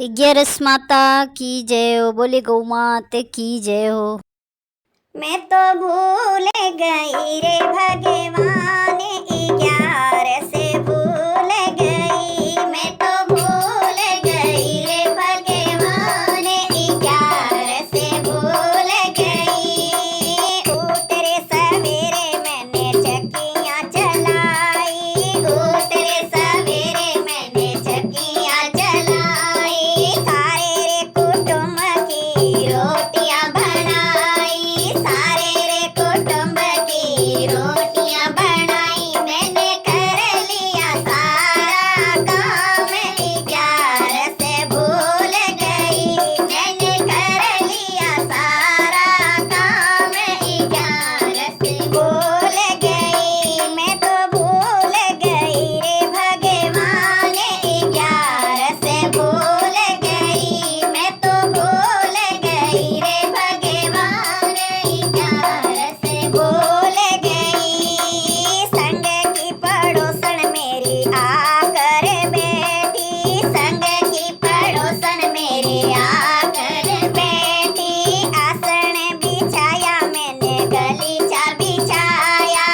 11 माता की जय हो, बोले गौ माता की जय हो। मैं तो भूल गई रे भगवान 11 से भूल गई। मैं तो भूल गई रे भगवान 11 से भूल गई। उठ रे सवेरे मैंने चक्कियाँ चलाई, उठ रे सवेरे मैंने चक्कियाँ चलाई। सारे रे कुटुंब की रोटियाँ बनाई, सारे रे कुटुंब की रोटियाँ बनाई। मैंने कर लिया सारा काम 11 से भूल गई। मैंने कर लिया सारा काम 11 से भूल गई। मैं तो भूल गई रे भगवान 11 से भूल गई। मैं तो भूल गई रे भगवान 11 से भूल गई। संग की पड़ोसन मेरी आकर बैठी, संग की पड़ोसन मेरी आकर बैठी। आसन बिछाया मैंने गलीचा बिछाया,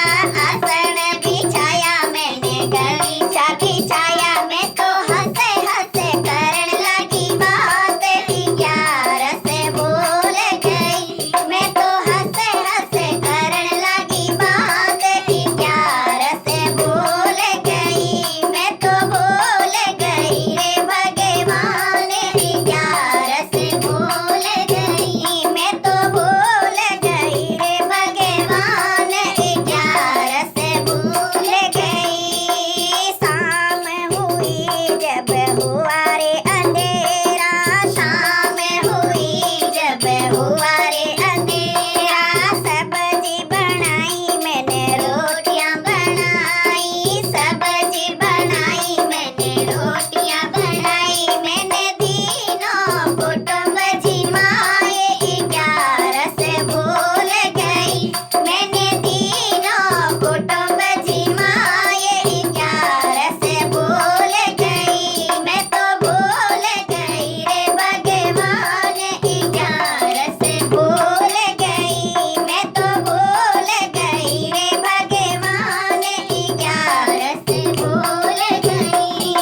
आसन बिछाया मैंने गलीचा बिछाया। मैं तो हंसे हंसे करने लगी बात 11 से भूल गई। मैं तो हंसे हंसे करने लगी बात 11 से भूल गई। मैं तो भूल गई रे भगवान 11 से भूल गई। मैं तो भूल गई रे भगवान 11 से भूल गई। शाम हुई जब हुआ रे अंधेरा, शाम हुई जब हुआ रे अंधेरा। सब्जी बनाई मैंने रोटियां बनाई, सब्जी बनाई मैंने रोटियां बनाई। मैंने तीनों कुटुंब जिमाए 11 से भूल गई। मैंने तीनों कुटुंब जिमाए 11 से भूल गई। मैं तो भूल गई रे भगवान 11 से भूल गई। मैं तो भूल गई रे भगवान 11 से भूल गई।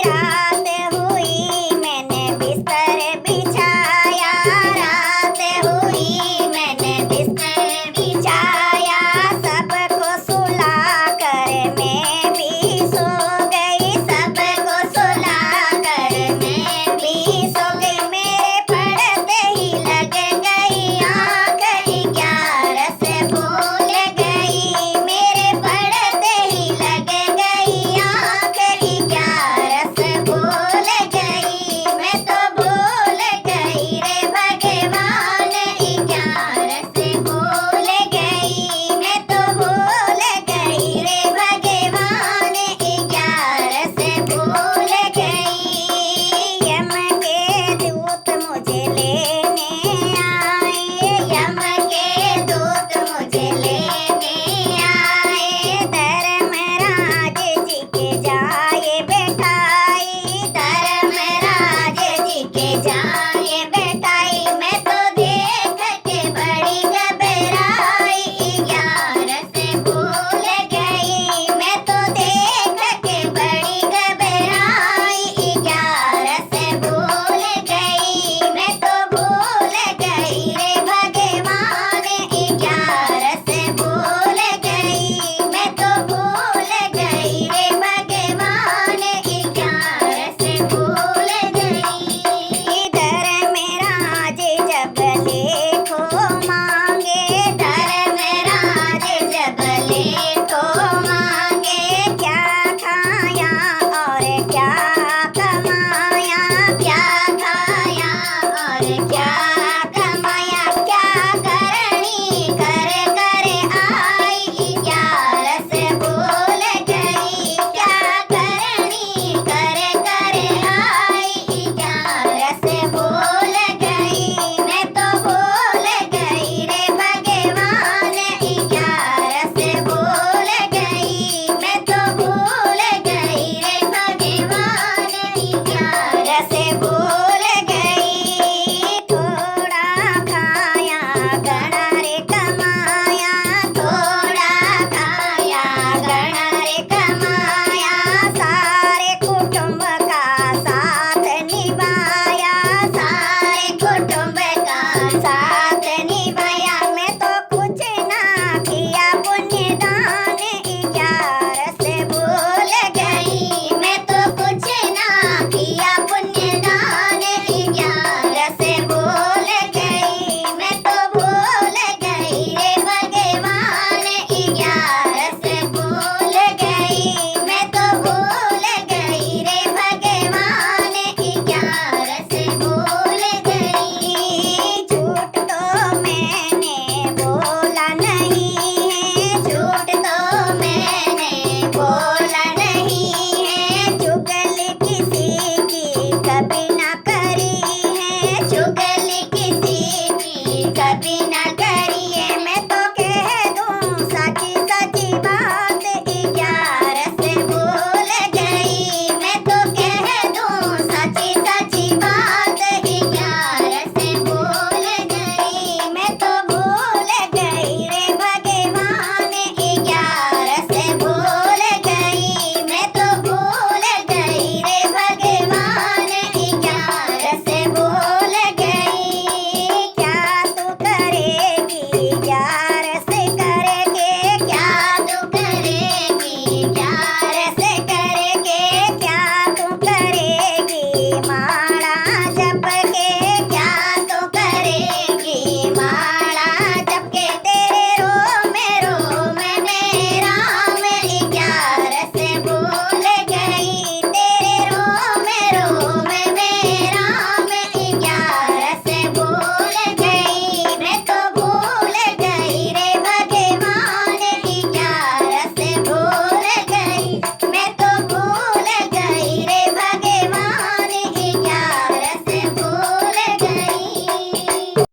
रात हुई मैंने बिस्तर बिछाया, रात हुई मैंने बिस्तर बिछाया। सबको सुला कर मैं भी सो गई, सबको सुला कर मैं भी सो गई। मेरे पड़ते ही लग गई आँख 11 से भूल गई। मेरे पड़ते ही लग गई आँख 11 से भूल गई। मैं तो भूल गई रे भगवान 11 से भूल गई। मैं तो भूल गई रे भगवान 11 से भूल गई। यम के दूत मुझे लेने आए, यम के दूत मुझे लेने आए। धर्मराज जी के जाए बैठाई, धर्मराज जी के जाए